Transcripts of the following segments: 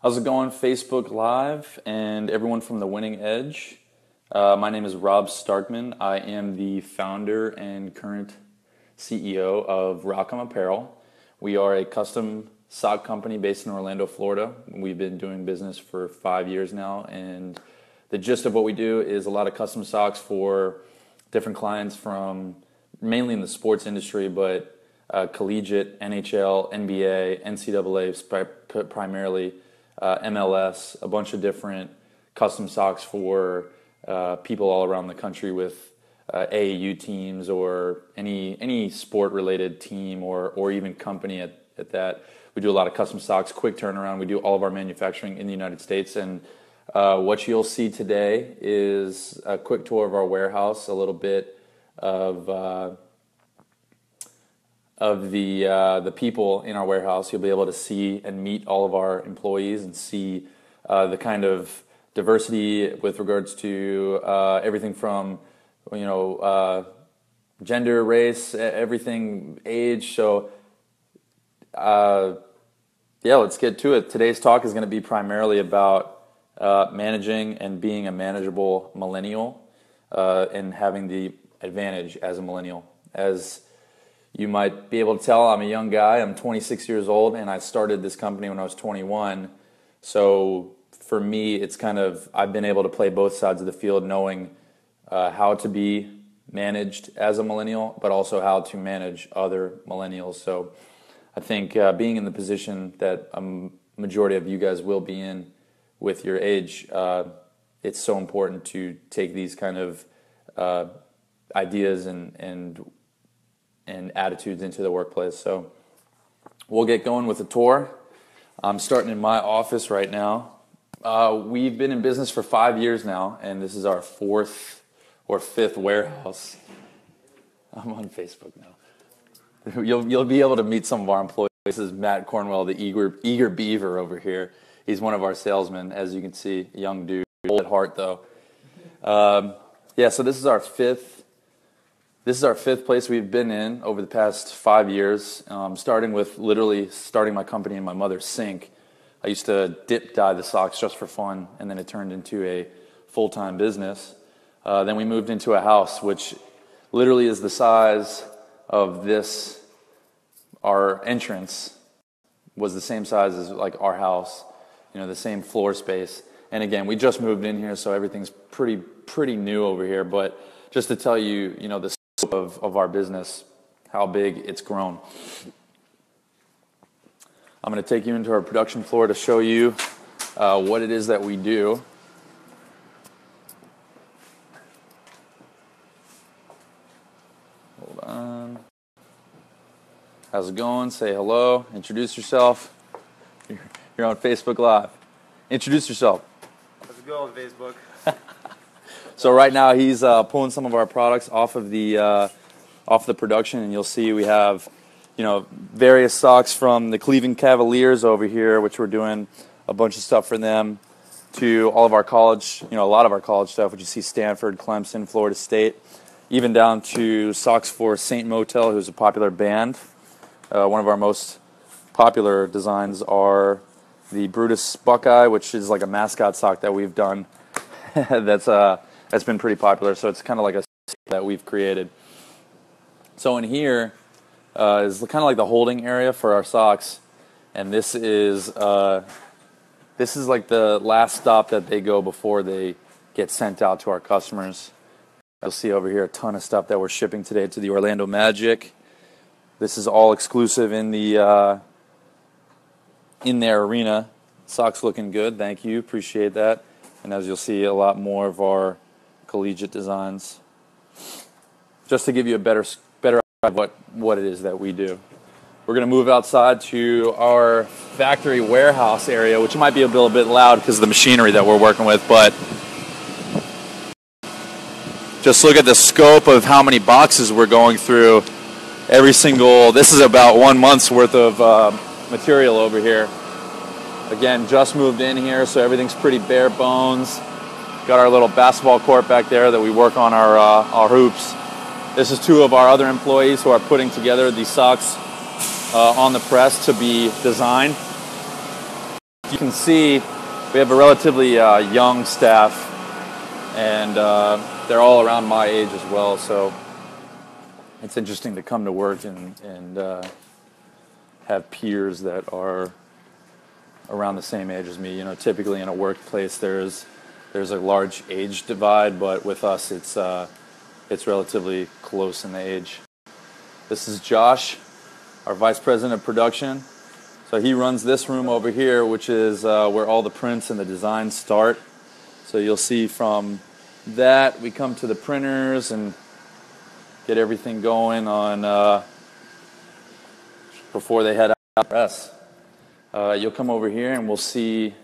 How's it going, Facebook Live and everyone from the Winning Edge? My name is Rob Starkman. I am the founder and current CEO of Rockham Apparel. We are a custom sock company based in Orlando, Florida. We've been doing business for 5 years now, and the gist of what we do is a lot of custom socks for different clients from mainly in the sports industry, but collegiate, NHL, NBA, NCAA primarily, MLS, a bunch of different custom socks for people all around the country with AAU teams or any sport-related team or even company at that. We do a lot of custom socks, quick turnaround. We do all of our manufacturing in the United States. And what you'll see today is a quick tour of our warehouse, a little bit of the people in our warehouse. You'll be able to see and meet all of our employees and see the kind of diversity with regards to everything from gender, race, everything, age. So let's get to it. Today's talk is going to be primarily about managing and being a manageable millennial and having the advantage as a millennial. As you might be able to tell, I'm a young guy. I'm 26 years old, and I started this company when I was 21. So for me, it's kind of, I've been able to play both sides of the field, knowing how to be managed as a millennial, but also how to manage other millennials. So I think being in the position that a majority of you guys will be in with your age, it's so important to take these kind of ideas and attitudes into the workplace. So we'll get going with the tour. I'm starting in my office right now. We've been in business for 5 years now, and this is our fourth or fifth warehouse. I'm on Facebook now. You'll be able to meet some of our employees. This is Matt Cornwell, the eager beaver over here. He's one of our salesmen, as you can see, young dude, old at heart though. So this is our fifth place we've been in over the past 5 years, starting my company in my mother's sink. I used to dye the socks just for fun, and then it turned into a full-time business. Then we moved into a house, which literally is the size of this. Our entrance was the same size as like our house, the same floor space. And again, we just moved in here, so everything's pretty new over here. But just to tell you, the of our business, how big it's grown. I'm going to take you into our production floor to show you what it is that we do. Hold on. How's it going? Say hello. Introduce yourself. You're on Facebook Live. Introduce yourself. How's it going, Facebook? So right now he's pulling some of our products off the production, and you'll see we have various socks from the Cleveland Cavaliers over here, which we're doing a bunch of stuff for them, to all of our college, a lot of our college stuff, which you see Stanford, Clemson, Florida State, even down to socks for Saint Motel, who's a popular band. One of our most popular designs are the Brutus Buckeye, which is like a mascot sock that we've done. That's been pretty popular, so it's kind of like a that we've created. So in here is kind of like the holding area for our socks, and this is like the last stop that they go before they get sent out to our customers. You'll see over here a ton of stuff that we're shipping today to the Orlando Magic. This is all exclusive in their arena. Socks looking good, thank you, appreciate that. And as you'll see, a lot more of our collegiate designs. Just to give you a better idea of what it is that we do. We're going to move outside to our factory warehouse area, which might be a little bit loud because of the machinery that we're working with, but just look at the scope of how many boxes we're going through. This is about 1 month's worth of material over here. Again, just moved in here, so everything's pretty bare bones. Got our little basketball court back there that we work on our hoops. This is two of our other employees who are putting together these socks on the press to be designed. You can see we have a relatively young staff, and they're all around my age as well, so it's interesting to come to work and have peers that are around the same age as me. You know, typically in a workplace there's a large age divide, but with us it's relatively close in the age. This is Josh, our Vice President of Production. So he runs this room over here, which is where all the prints and the designs start. So you'll see from that we come to the printers and get everything going on before they head out to press. You'll come over here and we'll see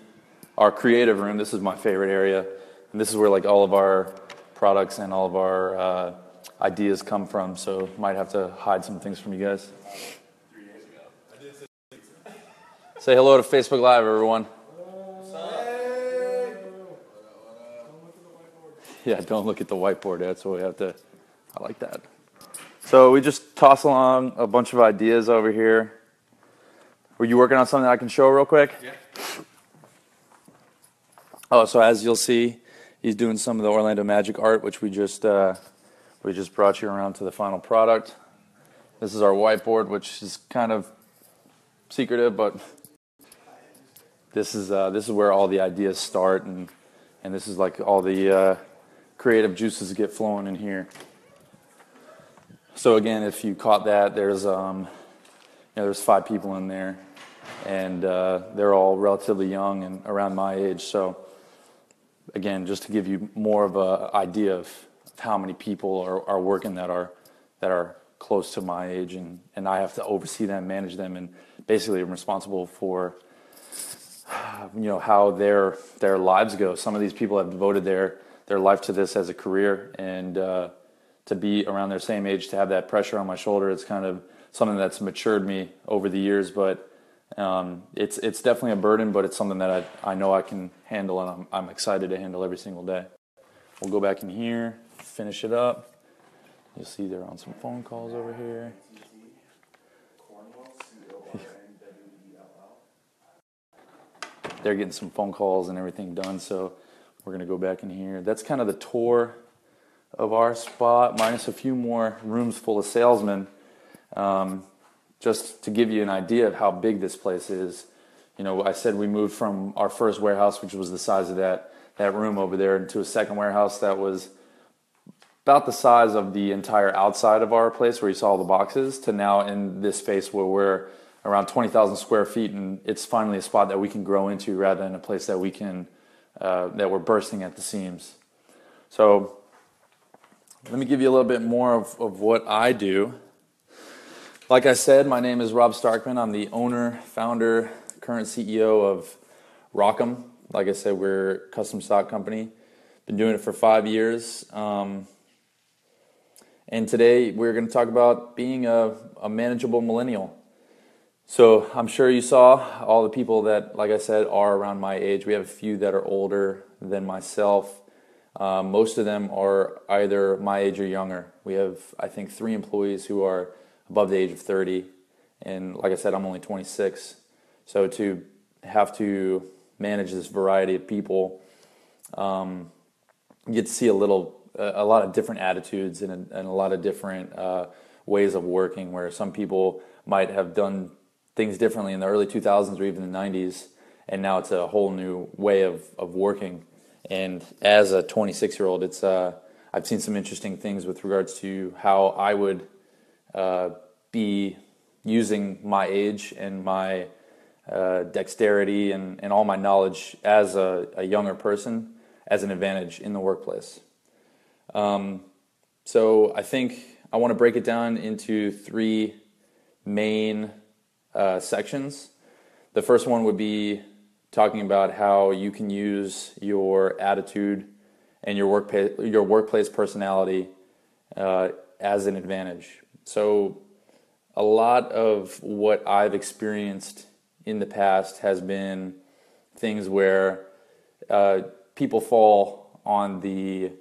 our creative room. This is my favorite area, and this is where like all of our products and all of our ideas come from. So might have to hide some things from you guys. Say hello to Facebook Live, everyone. Yeah, don't look at the whiteboard. That's what we have to. I like that. So we just toss along a bunch of ideas over here. Were you working on something I can show real quick? Yeah. Oh, so as you'll see, he's doing some of the Orlando Magic art, which we just brought you around to the final product. This is our whiteboard, which is kind of secretive, but this is where all the ideas start, and this is like all the creative juices get flowing in here. So again, if you caught that, there's there's 5 people in there, and they're all relatively young and around my age. So again, just to give you more of an idea of how many people are working that are close to my age, and I have to oversee them, manage them, and basically I'm responsible for how their lives go. Some of these people have devoted their life to this as a career, and to be around their same age, to have that pressure on my shoulder, it's kind of something that's matured me over the years. But it's definitely a burden, but it's something that I know I can handle, and I'm excited to handle every single day. We'll go back in here, finish it up. You'll see they're on some phone calls over here. They're getting some phone calls and everything done, so we're going to go back in here. That's kind of the tour of our spot, minus a few more rooms full of salesmen, just to give you an idea of how big this place is. You know, I said we moved from our first warehouse, which was the size of that room over there, into a second warehouse that was about the size of the entire outside of our place where you saw all the boxes, to now in this space where we're around 20,000 square feet, and it's finally a spot that we can grow into rather than a place that we can that we're bursting at the seams. So let me give you a little bit more of what I do. Like I said, my name is Rob Starkman. I'm the owner, founder, current CEO of Rock'em. Like I said, we're a custom stock company. Been doing it for 5 years. And today we're going to talk about being a manageable millennial. So I'm sure you saw all the people that, like I said, are around my age. We have a few that are older than myself. Most of them are either my age or younger. We have, I think, 3 employees who are above the age of 30. And like I said, I'm only 26. So to have to manage this variety of people, you get to see a lot of different attitudes and a lot of different ways of working, where some people might have done things differently in the early 2000s or even the 90s, and now it's a whole new way of working. And as a 26-year-old, it's I've seen some interesting things with regards to how I would be using my age and my dexterity and all my knowledge as a younger person as an advantage in the workplace. So I think I want to break it down into 3 main sections. The first one would be talking about how you can use your attitude and your workplace personality as an advantage. So a lot of what I've experienced in the past has been things where people fall on the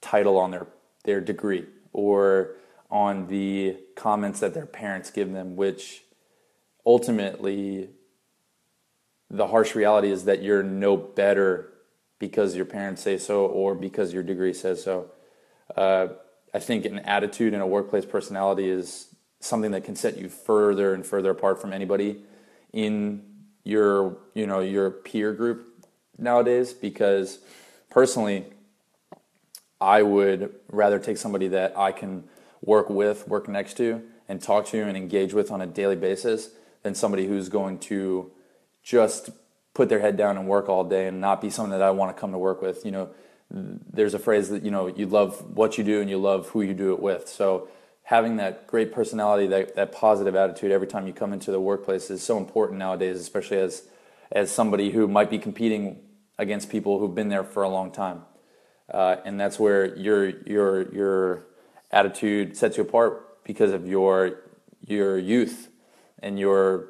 title on their degree, or on the comments that their parents give them, which ultimately the harsh reality is that you're no better because your parents say so or because your degree says so. I think an attitude and a workplace personality is something that can set you further and further apart from anybody in your peer group nowadays, because personally, I would rather take somebody that I can work with, work next to, and talk to and engage with on a daily basis than somebody who's going to just put their head down and work all day and not be someone that I want to come to work with. There's a phrase that, you love what you do and you love who you do it with. So having that great personality, that positive attitude every time you come into the workplace is so important nowadays, especially as somebody who might be competing against people who've been there for a long time. And that's where your attitude sets you apart because of your youth, and you're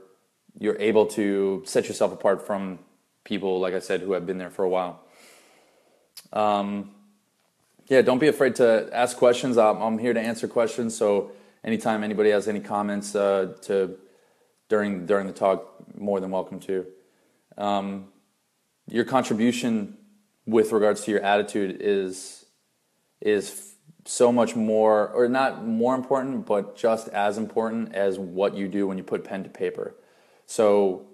able to set yourself apart from people, like I said, who have been there for a while. Don't be afraid to ask questions. I'm here to answer questions. So anytime anybody has any comments during the talk, more than welcome to. Your contribution with regards to your attitude is so much more, or not more important, but just as important as what you do when you put pen to paper. So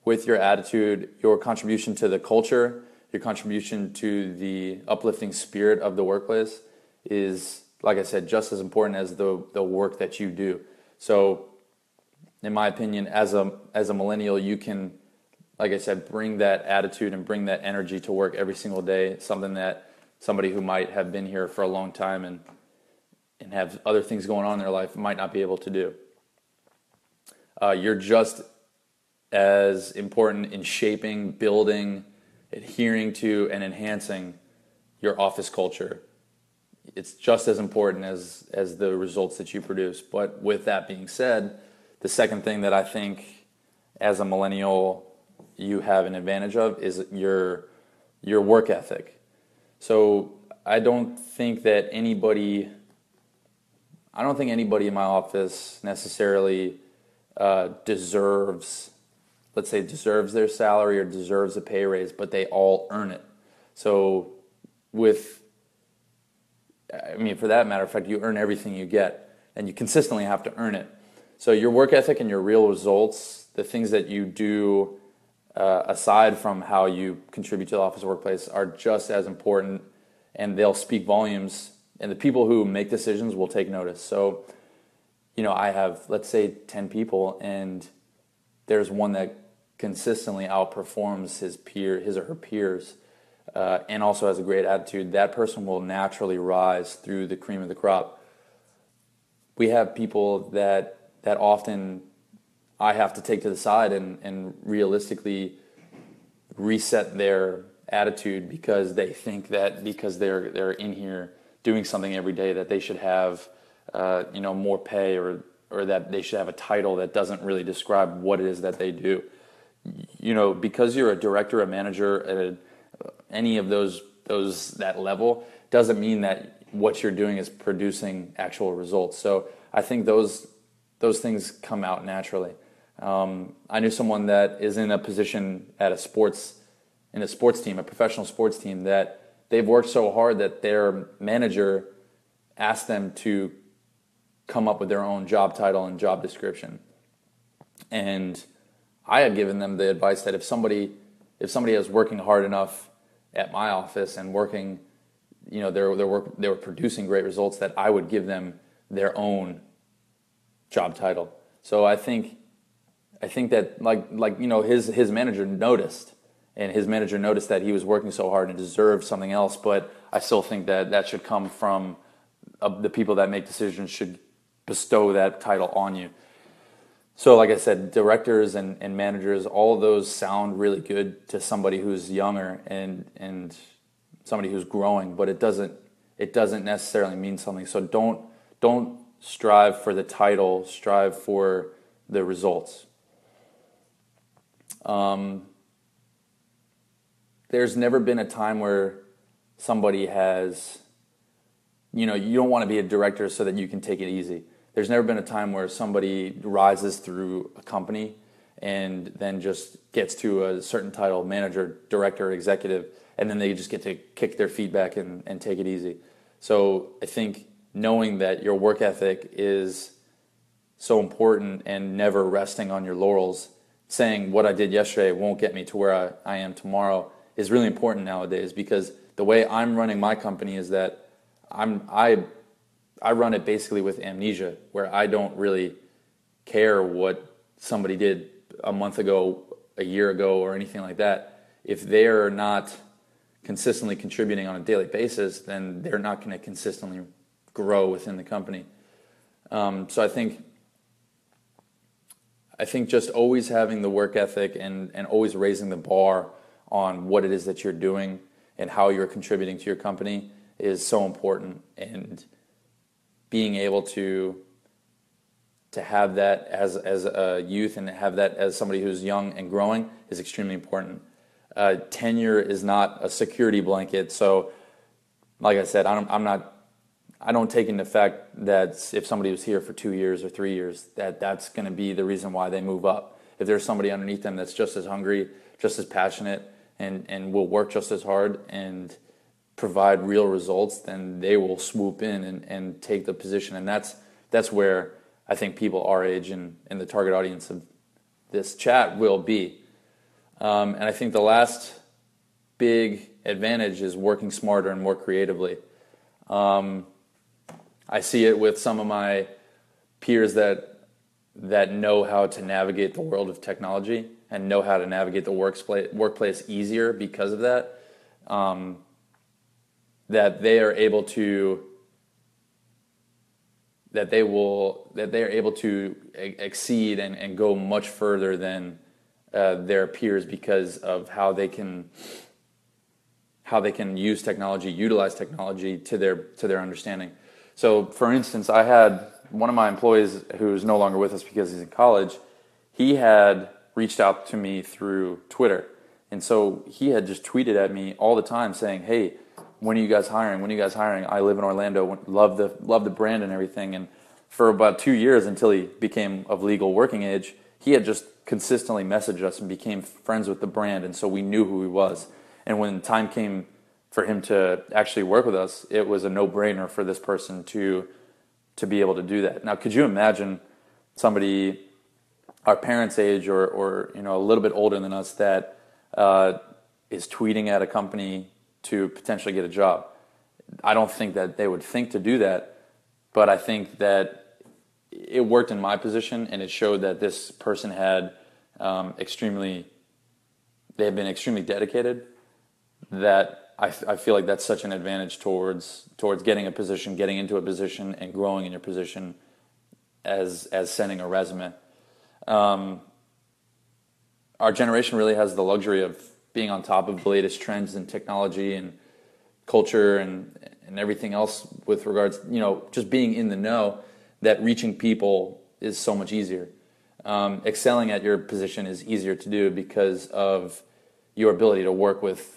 with your attitude, your contribution to the culture, your contribution to the uplifting spirit of the workplace is, like I said, just as important as the work that you do. So in my opinion, as a millennial, you can, like I said, bring that attitude and bring that energy to work every single day, something that somebody who might have been here for a long time and have other things going on in their life might not be able to do. You're just as important in shaping, building, adhering to, and enhancing your office culture. It's just as important as the results that you produce. But with that being said, the second thing that I think as a millennial you have an advantage of is your work ethic. So I don't think anybody in my office necessarily deserves their salary or deserves a pay raise, but they all earn it. So for that matter of fact, you earn everything you get, and you consistently have to earn it. So your work ethic and your real results, the things that you do aside from how you contribute to the office workplace, are just as important, and they'll speak volumes, and the people who make decisions will take notice. So, I have, let's say, 10 people, and there's one that consistently outperforms his or her peers, and also has a great attitude. That person will naturally rise through the cream of the crop. We have people that often I have to take to the side and realistically reset their attitude, because they think that because they're in here doing something every day that they should have more pay, or that they should have a title that doesn't really describe what it is that they do. Because you're a director, a manager at any of that level, doesn't mean that what you're doing is producing actual results. So I think those things come out naturally. I knew someone that is in a position at a sports team, a professional sports team, that they've worked so hard that their manager asked them to come up with their own job title and job description. And I had given them the advice that if somebody is working hard enough at my office and working, they were producing great results, that I would give them their own job title. So I think that his manager noticed, and his manager noticed that he was working so hard and deserved something else. But I still think that should come from the people that make decisions should bestow that title on you. So like I said, directors and managers, all of those sound really good to somebody who's younger and somebody who's growing, but it doesn't necessarily mean something. So don't strive for the title, strive for the results. There's never been a time where somebody has, you don't want to be a director so that you can take it easy. There's never been a time where somebody rises through a company and then just gets to a certain title, manager, director, executive, and then they just get to kick their feet back and take it easy. So I think knowing that your work ethic is so important and never resting on your laurels, saying what I did yesterday won't get me to where I am tomorrow, is really important nowadays, because the way I'm running my company is that I run it basically with amnesia, where I don't really care what somebody did a month ago, a year ago, or anything like that. If they're not consistently contributing on a daily basis, then they're not going to consistently grow within the company. So I think just always having the work ethic and always raising the bar on what it is that you're doing and how you're contributing to your company is so important. And being able to have that as a youth and have that as somebody who's young and growing is extremely important. Tenure is not a security blanket. So, like I said, I don't take into fact that if somebody was here for 2 years or 3 years, that's going to be the reason why they move up. If there's somebody underneath them that's just as hungry, just as passionate, and will work just as hard and provide real results, then they will swoop in and take the position. And that's where I think people our age and the target audience of this chat will be. And I think the last big advantage is working smarter and more creatively. I see it with some of my peers that know how to navigate the world of technology and know how to navigate the workplace easier because of that. That they are able to exceed and go much further than their peers because of how they can use technology, utilize technology to their understanding. So, for instance, I had one of my employees who's no longer with us because he's in college. He had reached out to me through Twitter, and so he had just tweeted at me all the time saying, "Hey, when are you guys hiring? When are you guys hiring? I live in Orlando. Love the brand and everything." And for about 2 years, until he became of legal working age, he had just consistently messaged us and became friends with the brand, and so we knew who he was. And when time came for him to actually work with us, it was a no-brainer for this person to be able to do that. Now, could you imagine somebody our parents' age or a little bit older than us that is tweeting at a company to potentially get a job? I don't think that they would think to do that, but I think that it worked in my position, and it showed that this person had been extremely dedicated. That I feel like that's such an advantage towards getting into a position and growing in your position as sending a resume. Our generation really has the luxury of being on top of the latest trends in technology and culture and everything else with regards, just being in the know, that reaching people is so much easier. Excelling at your position is easier to do because of your ability to work with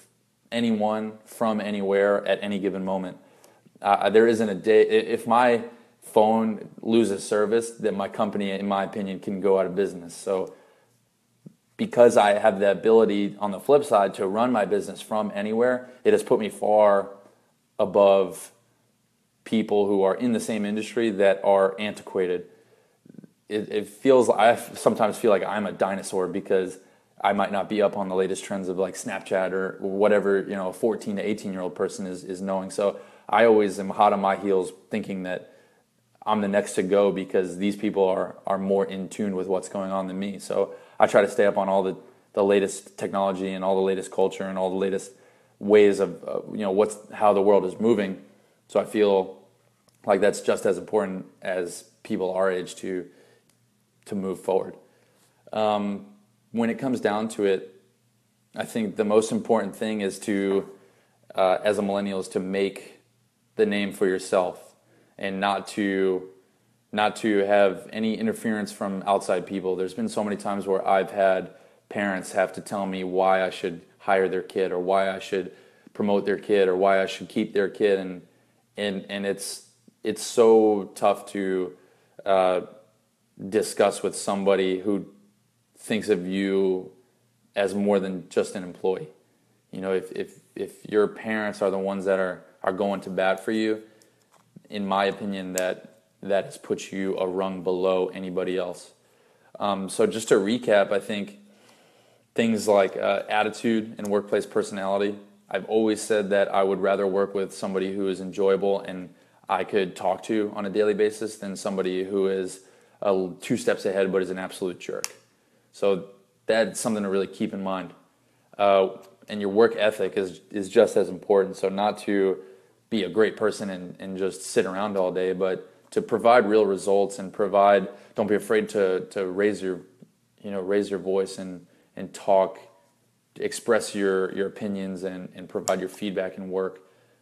anyone from anywhere at any given moment. There isn't a day, if my phone loses service, then my company, in my opinion, can go out of business. So because I have the ability on the flip side to run my business from anywhere, it has put me far above people who are in the same industry that are antiquated. I sometimes feel like I'm a dinosaur because I might not be up on the latest trends of like Snapchat or whatever, a 14 to 18-year-old person is knowing. So I always am hot on my heels thinking that I'm the next to go because these people are more in tune with what's going on than me. So I try to stay up on all the latest technology and all the latest culture and all the latest ways of, how the world is moving. So I feel like that's just as important as people our age to move forward. When it comes down to it, I think the most important thing is to, as a millennial, is to make the name for yourself and not to have any interference from outside people. There's been so many times where I've had parents have to tell me why I should hire their kid or why I should promote their kid or why I should keep their kid, and it's so tough to discuss with somebody who thinks of you as more than just an employee. You know, if your parents are the ones that are going to bat for you, in my opinion, that has put you a rung below anybody else. So just to recap, I think things like attitude and workplace personality. I've always said that I would rather work with somebody who is enjoyable and I could talk to on a daily basis than somebody who is 2 steps ahead but is an absolute jerk. So that's something to really keep in mind. And your work ethic is just as important. So not to be a great person and just sit around all day, but to provide real results and don't be afraid to raise your voice and talk, express your opinions and provide your feedback and work.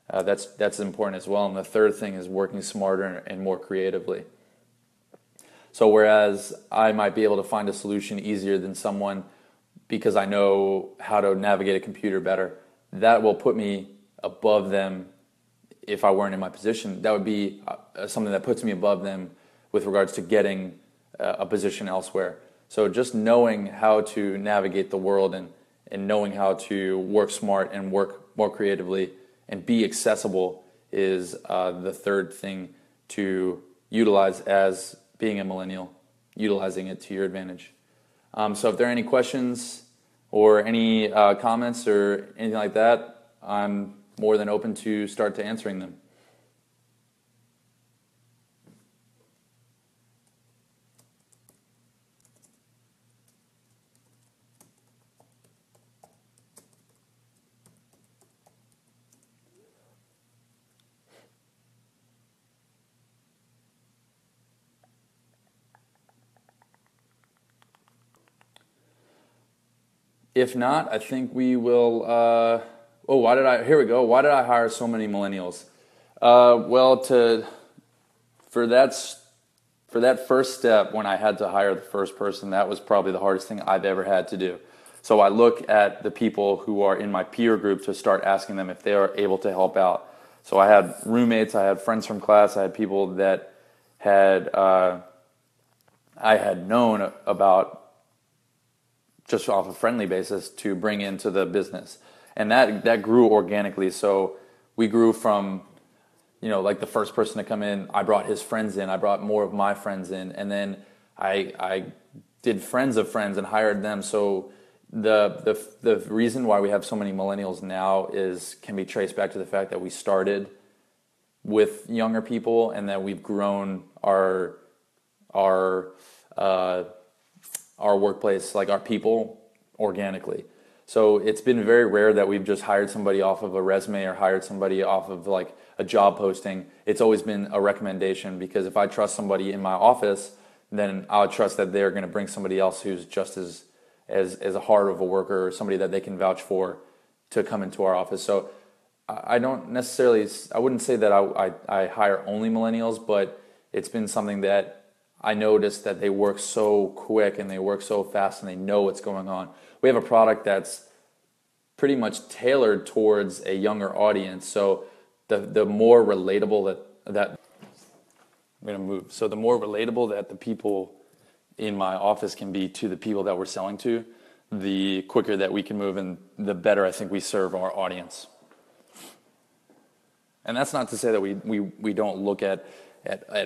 That's important as well. And the third thing is working smarter and more creatively. So whereas I might be able to find a solution easier than someone because I know how to navigate a computer better, that will put me above them. If I weren't in my position, that would be something that puts me above them with regards to getting a position elsewhere. So just knowing how to navigate the world and knowing how to work smart and work more creatively and be accessible is the third thing to utilize as being a millennial, utilizing it to your advantage. So if there are any questions or any comments or anything like that, I'm more than open to start to answering them. If not, I think we will. Here we go. Why did I hire so many millennials? For that first step, when I had to hire the first person, that was probably the hardest thing I've ever had to do. So I look at the people who are in my peer group to start asking them if they are able to help out. So I had roommates, I had friends from class, I had people that I had known about just off a friendly basis to bring into the business. And that grew organically. So we grew from, like the first person to come in, I brought his friends in, I brought more of my friends in, and then I did friends of friends and hired them. So the reason why we have so many millennials now can be traced back to the fact that we started with younger people and that we've grown our workplace, like our people, organically. So it's been very rare that we've just hired somebody off of a resume or hired somebody off of like a job posting. It's always been a recommendation, because if I trust somebody in my office, then I'll trust that they're going to bring somebody else who's just as a hard of a worker or somebody that they can vouch for to come into our office. So I wouldn't say that I hire only millennials, but it's been something that I noticed that they work so quick and they work so fast and they know what's going on. We have a product that's pretty much tailored towards a younger audience. So the more relatable that I'm going to move. So the more relatable that the people in my office can be to the people that we're selling to, the quicker that we can move and the better I think we serve our audience. And that's not to say that we don't look at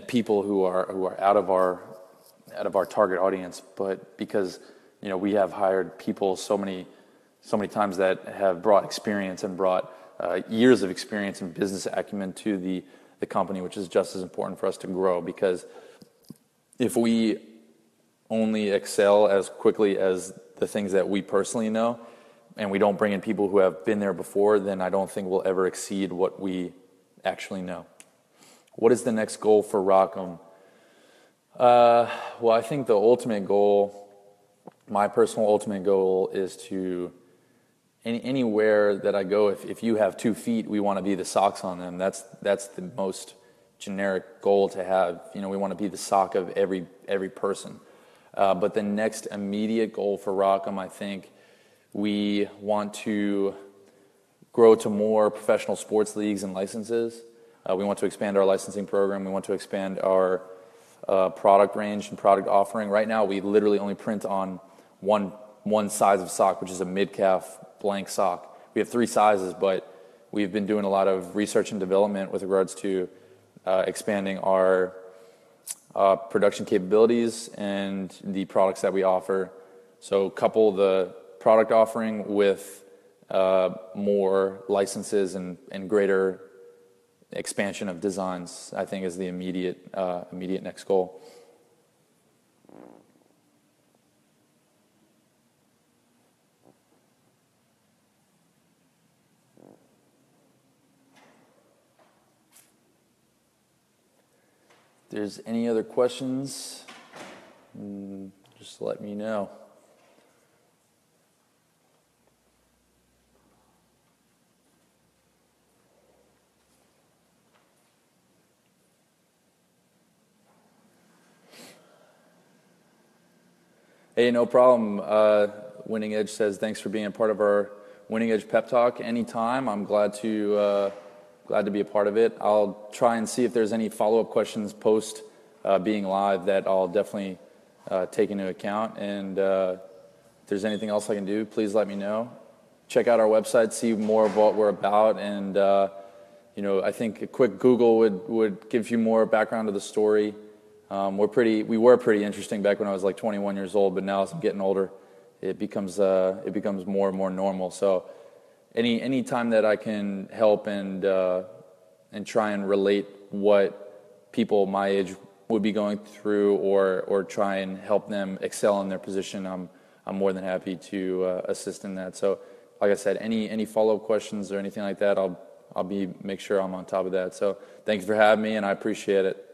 people who are out of our target audience, but because we have hired people so many times that have brought experience and brought years of experience and business acumen to the company, which is just as important for us to grow. Because if we only excel as quickly as the things that we personally know, and we don't bring in people who have been there before, then I don't think we'll ever exceed what we actually know. What is the next goal for Rockham? Well, I think the ultimate goal, my personal ultimate goal, is to anywhere that I go, if you have 2 feet, we want to be the socks on them. That's the most generic goal to have. We want to be the sock of every person. But the next immediate goal for Rockham, I think we want to grow to more professional sports leagues and licenses. We want to expand our licensing program. We want to expand our product range and product offering. Right now, we literally only print on one size of sock, which is a mid-calf blank sock. We have 3 sizes, but we've been doing a lot of research and development with regards to expanding our production capabilities and the products that we offer. So couple the product offering with more licenses and greater expansion of designs, I think, is the immediate next goal. If there's any other questions, just let me know. Hey, no problem. Winning Edge says, thanks for being a part of our Winning Edge Pep Talk. Anytime, I'm glad to be a part of it. I'll try and see if there's any follow-up questions post being live that I'll definitely take into account. And if there's anything else I can do, please let me know. Check out our website, see more of what we're about. And, I think a quick Google would give you more background to the story. We were pretty interesting back when I was like 21 years old, but now as I'm getting older, it becomes more and more normal. So any time that I can help and try and relate what people my age would be going through, or try and help them excel in their position, I'm more than happy to assist in that. So like I said, any follow-up questions or anything like that, I'll make sure I'm on top of that. So thank you for having me, and I appreciate it.